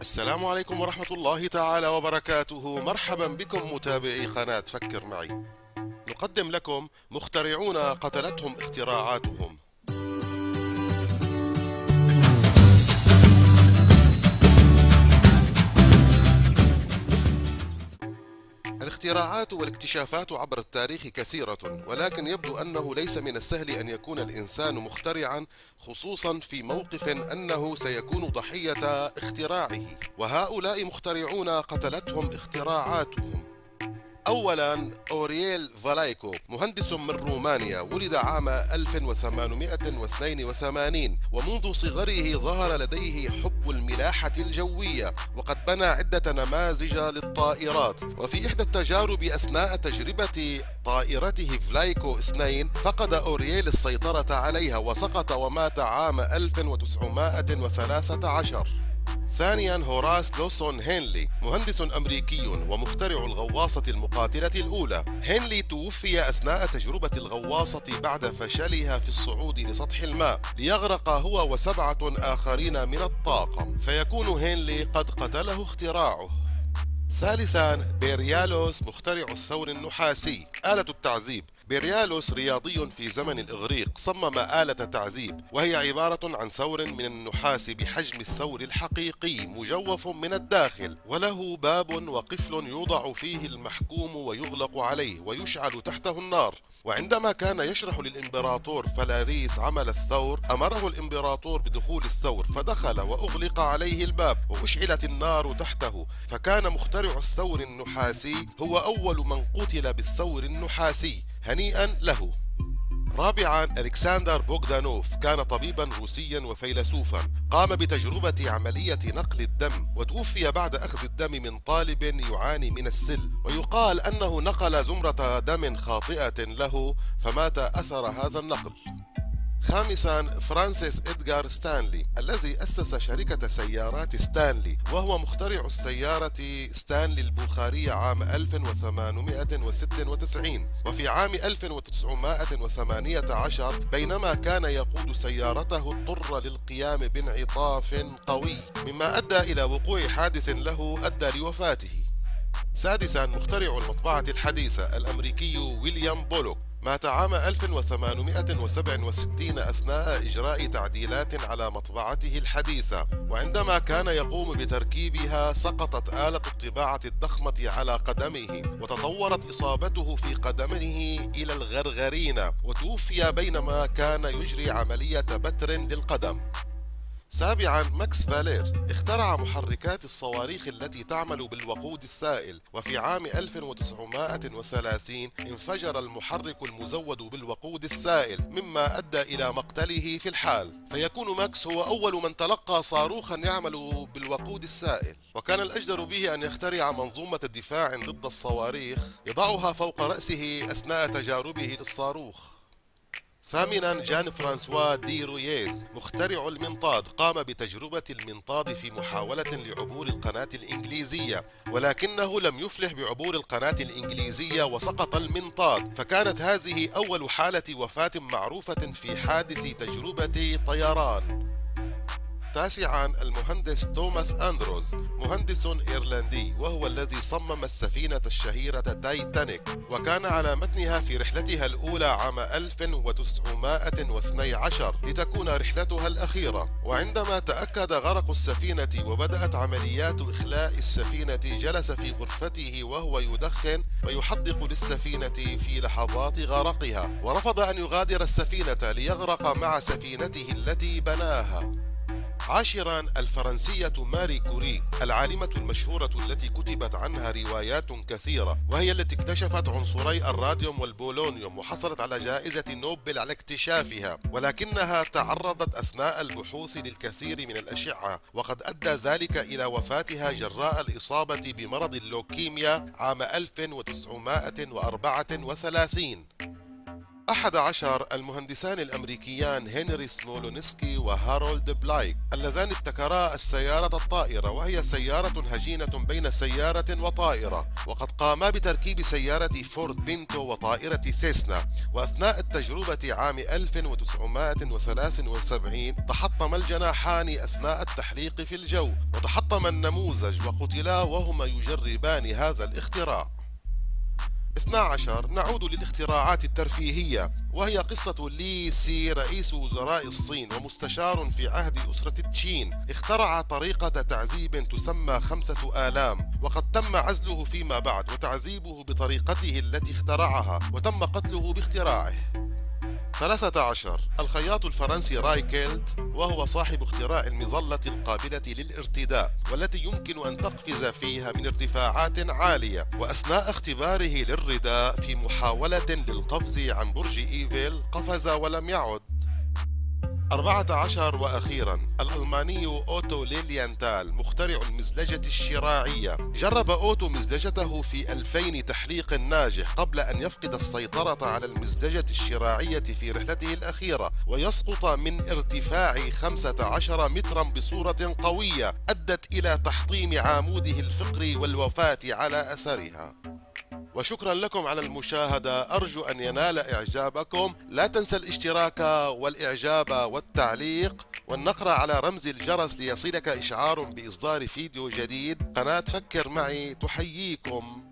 السلام عليكم ورحمة الله تعالى وبركاته. مرحبا بكم متابعي قناة فكر معي. نقدم لكم مخترعون قتلتهم اختراعاتهم. الاختراعات والاكتشافات عبر التاريخ كثيرة، ولكن يبدو أنه ليس من السهل أن يكون الإنسان مخترعا، خصوصا في موقف أنه سيكون ضحية اختراعه، وهؤلاء مخترعون قتلتهم اختراعاتهم. أولا، أورييل فالايكو، مهندس من رومانيا، ولد عام 1882، ومنذ صغره ظهر لديه حب الملاحة الجوية، وقد بنى عدة نماذج للطائرات. وفي إحدى التجارب أثناء تجربة طائرته فلايكو 2 فقد أورييل السيطرة عليها وسقط ومات عام 1913. ثانيا، هوراس لوسون هنلي، مهندس أمريكي ومخترع الغواصة المقاتلة الأولى. هنلي توفي أثناء تجربة الغواصة بعد فشلها في الصعود لسطح الماء، ليغرق هو و7 آخرين من الطاقم، فيكون هنلي قد قتله اختراعه. ثالثا، بيريالوس، مخترع الثور النحاسي، آلة التعذيب. بيريالوس رياضي في زمن الإغريق صمم آلة تعذيب، وهي عبارة عن ثور من النحاس بحجم الثور الحقيقي، مجوف من الداخل، وله باب وقفل يوضع فيه المحكوم ويغلق عليه ويشعل تحته النار. وعندما كان يشرح للإمبراطور فلاريس عمل الثور، أمره الإمبراطور بدخول الثور، فدخل وأغلق عليه الباب وأشعلت النار تحته، فكان مخترع الثور النحاسي هو أول من قتل بالثور النحاسي. هنيئا له. رابعا، ألكسندر بوغدانوف، كان طبيبا روسيا وفيلسوفا، قام بتجربة عملية نقل الدم، وتوفي بعد أخذ الدم من طالب يعاني من السل، ويقال أنه نقل زمرة دم خاطئة له فمات أثر هذا النقل. خامسا، فرانسيس إدغار ستانلي، الذي أسس شركة سيارات ستانلي، وهو مخترع السيارة ستانلي البخارية عام 1896. وفي عام 1918 بينما كان يقود سيارته اضطر للقيام بانعطاف قوي، مما أدى إلى وقوع حادث له أدى لوفاته. سادسا، مخترع المطبعة الحديثة الأمريكي ويليام بولوك، مات عام 1867 أثناء إجراء تعديلات على مطبعته الحديثة، وعندما كان يقوم بتركيبها سقطت آلة الطباعة الضخمة على قدمه، وتطورت إصابته في قدمه إلى الغرغرينة، وتوفي بينما كان يجري عملية بتر للقدم. سابعا، ماكس فالير، اخترع محركات الصواريخ التي تعمل بالوقود السائل، وفي عام 1930 انفجر المحرك المزود بالوقود السائل، مما أدى إلى مقتله في الحال، فيكون ماكس هو أول من تلقى صاروخا يعمل بالوقود السائل. وكان الأجدر به أن يخترع منظومة دفاع ضد الصواريخ يضعها فوق رأسه أثناء تجاربه للصاروخ. ثامنا، جان فرانسوا دي رويز، مخترع المنطاد، قام بتجربة المنطاد في محاولة لعبور القناة الإنجليزية، ولكنه لم يفلح بعبور القناة الإنجليزية وسقط المنطاد، فكانت هذه أول حالة وفاة معروفة في حادث تجربة طيران. تاسعا، المهندس توماس أندروز، مهندس إيرلندي، وهو الذي صمم السفينة الشهيرة تايتانيك، وكان على متنها في رحلتها الأولى عام 1912 لتكون رحلتها الأخيرة. وعندما تأكد غرق السفينة وبدأت عمليات إخلاء السفينة، جلس في غرفته وهو يدخن ويحدق للسفينة في لحظات غرقها، ورفض أن يغادر السفينة ليغرق مع سفينته التي بناها. عاشرا، الفرنسية ماري كوري، العالمة المشهورة التي كتبت عنها روايات كثيرة، وهي التي اكتشفت عنصري الراديوم والبولونيوم، وحصلت على جائزة نوبل على اكتشافها، ولكنها تعرضت أثناء البحوث للكثير من الأشعة، وقد أدى ذلك إلى وفاتها جراء الإصابة بمرض اللوكيميا عام 1934. 11. المهندسان الأمريكيان هنري سمولونسكي وهارولد بلايك اللذان ابتكرا السيارة الطائرة، وهي سيارة هجينة بين سيارة وطائرة، وقد قاما بتركيب سيارة فورد بينتو وطائرة سيسنا. وأثناء التجربة عام 1973 تحطم الجناحان أثناء التحليق في الجو، وتحطم النموذج وقتلا وهما يجربان هذا الاختراع. 12. نعود للاختراعات الترفيهية، وهي قصة لي سي رئيس وزراء الصين ومستشار في عهد أسرة تشين. اخترع طريقة تعذيب تسمى 5 آلام، وقد تم عزله فيما بعد وتعذيبه بطريقته التي اخترعها، وتم قتله باختراعه. 13. الخياط الفرنسي راي كيلت، وهو صاحب اختراع المظلة القابلة للارتداء، والتي يمكن أن تقفز فيها من ارتفاعات عالية. وأثناء اختباره للرداء في محاولة للقفز عن برج إيفيل قفز ولم يعد. 14. وأخيرا الألماني أوتو ليليانتال مخترع المزلجة الشراعية. جرب أوتو مزلجته في 2000 تحليق ناجح قبل أن يفقد السيطرة على المزلجة الشراعية في رحلته الأخيرة ويسقط من ارتفاع 15 مترا بصورة قوية أدت إلى تحطيم عاموده الفقري والوفاة على أثرها. وشكرا لكم على المشاهدة، أرجو أن ينال إعجابكم. لا تنسى الاشتراك والإعجاب والتعليق والنقر على رمز الجرس ليصلك إشعار بإصدار فيديو جديد. قناة فكر معي تحييكم.